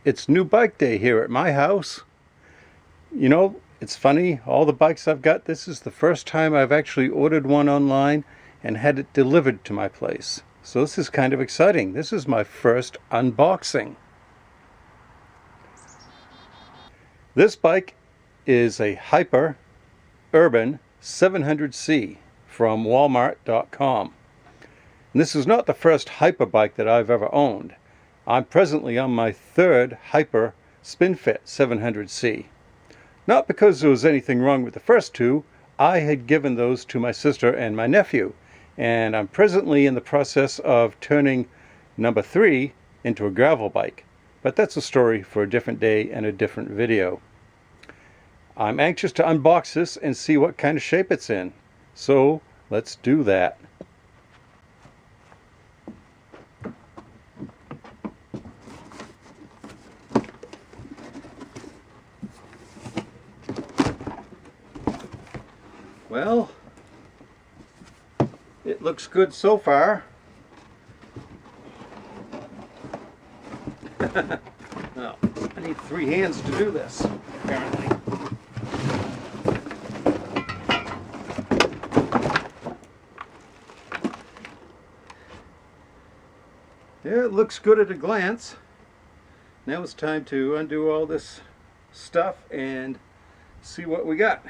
It's new bike day here at my house. You know, it's funny, all the bikes I've got, this is the first time I've actually ordered one online and had it delivered to my place. So this is kind of exciting. This is my first unboxing. This bike is a Hyper Urban 700C from Wal-Mart.com. And this is not the first Hyper bike that I've ever owned. I'm presently on my third Hyper SpinFit 700C. Not because there was anything wrong with the first two. I had given those to my sister and my nephew, and I'm presently in the process of turning number 3 into a gravel bike. But that's a story for a different day and a different video. I'm anxious to unbox this and see what kind of shape it's in. So let's do that. Well, it looks good so far. Well, I need 3 hands to do this, apparently. Yeah, it looks good at a glance. Now it's time to undo all this stuff and see what we got.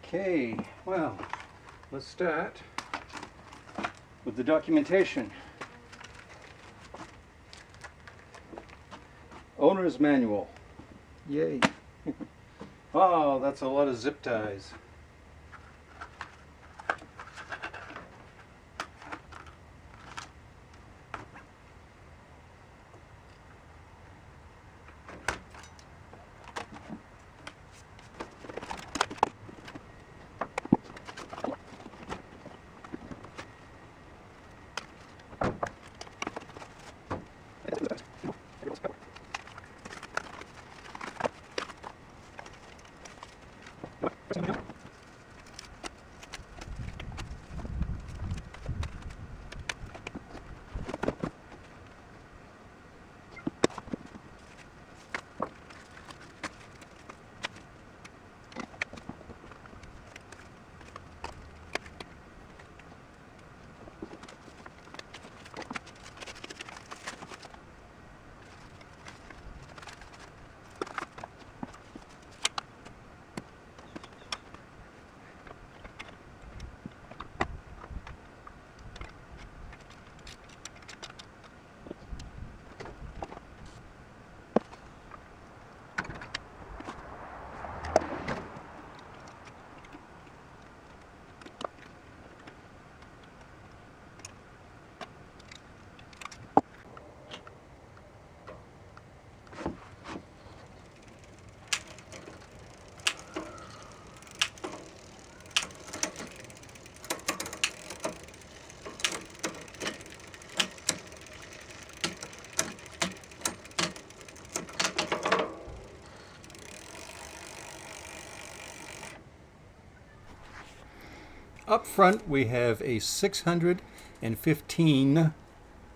Okay, well, let's start with the documentation. Owner's manual. Yay. Oh, that's a lot of zip ties. Up front we have a 615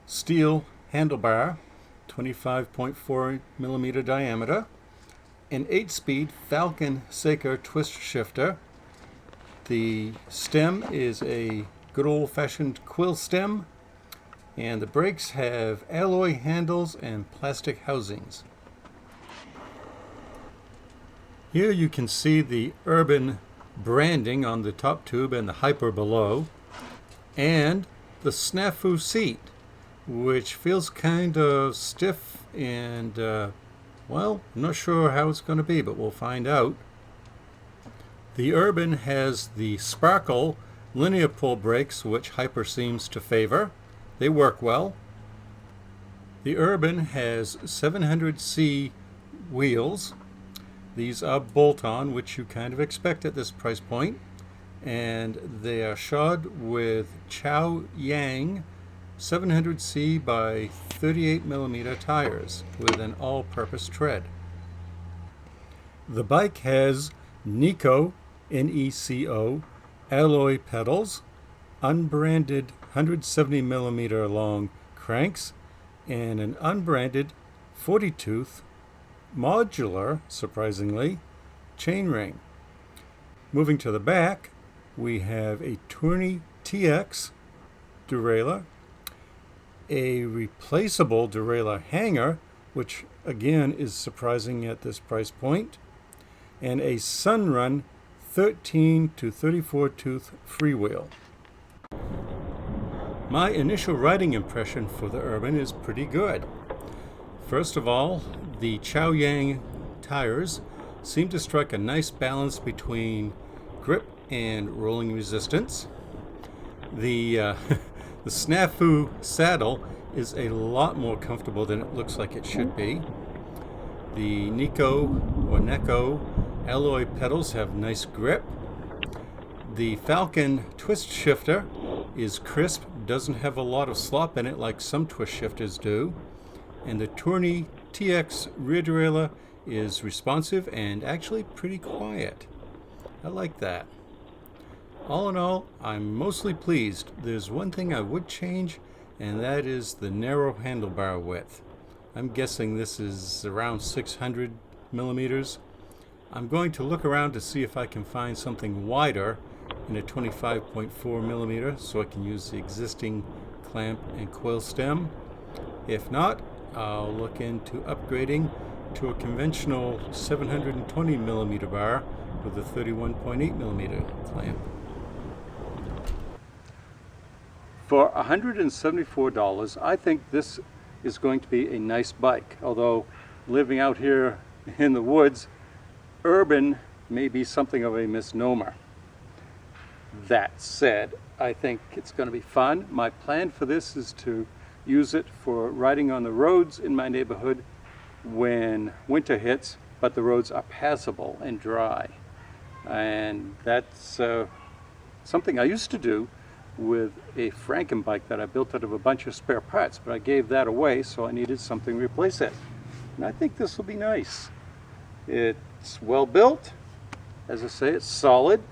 steel handlebar, 25.4 millimeter diameter, an 8-speed Falcon Saker twist shifter. The stem is a good old-fashioned quill stem, and the brakes have alloy handles and plastic housings. Here you can see the Urban branding on the top tube and the Hyper below, and the snafu seat, which feels kind of stiff and well, I'm not sure how it's going to be, but we'll find out. The Urban has the Sparkle linear pull brakes, which Hyper seems to favor. They work well. The Urban has 700C wheels. These are bolt-on, which you kind of expect at this price point, and they are shod with Chow Yang 700C by 38 millimeter tires with an all-purpose tread. The bike has Neco, N-E-C-O, alloy pedals, unbranded 170mm long cranks, and an unbranded 40-tooth modular, surprisingly, chainring. Moving to the back, we have a Tourney TX derailleur, a replaceable derailleur hanger, which again is surprising at this price point, and a Sunrun 13 to 34 tooth freewheel. My initial riding impression for the Urban is pretty good. First of all, the Chaoyang tires seem to strike a nice balance between grip and rolling resistance. The the Snafu saddle is a lot more comfortable than it looks like it should be. The Neco alloy pedals have nice grip. The Falcon twist shifter is crisp, doesn't have a lot of slop in it like some twist shifters do. And the Tourney TX rear derailleur is responsive and actually pretty quiet. I like that. All in all, I'm mostly pleased. There's one thing I would change, and that is the narrow handlebar width. I'm guessing this is around 600 millimeters. I'm going to look around to see if I can find something wider in a 25.4 millimeter so I can use the existing clamp and coil stem. If not, I'll look into upgrading to a conventional 720 millimeter bar with a 31.8 millimeter clamp. For $174, I think this is going to be a nice bike. Although living out here in the woods, urban may be something of a misnomer. That said, I think it's going to be fun. My plan for this is to use it for riding on the roads in my neighborhood when winter hits, but the roads are passable and dry. And that's something I used to do with a Frankenbike that I built out of a bunch of spare parts, but I gave that away, so I needed something to replace it. And I think this will be nice. It's well built, as I say, it's solid,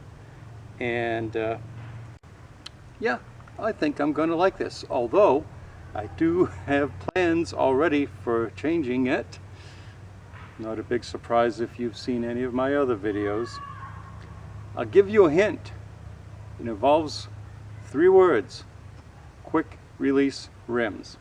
and yeah, I think I'm going to like this, although I do have plans already for changing it. Not a big surprise if you've seen any of my other videos. I'll give you a hint. It involves 3 words: quick release rims.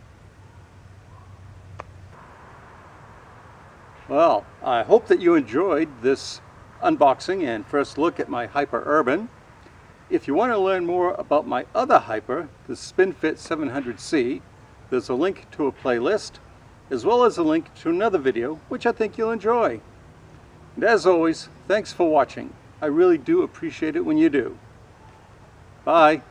Well, I hope that you enjoyed this unboxing and first look at my Hyper Urban. If you want to learn more about my other Hyper, the SpinFit 700C, there's a link to a playlist, as well as a link to another video, which I think you'll enjoy. And as always, thanks for watching. I really do appreciate it when you do. Bye.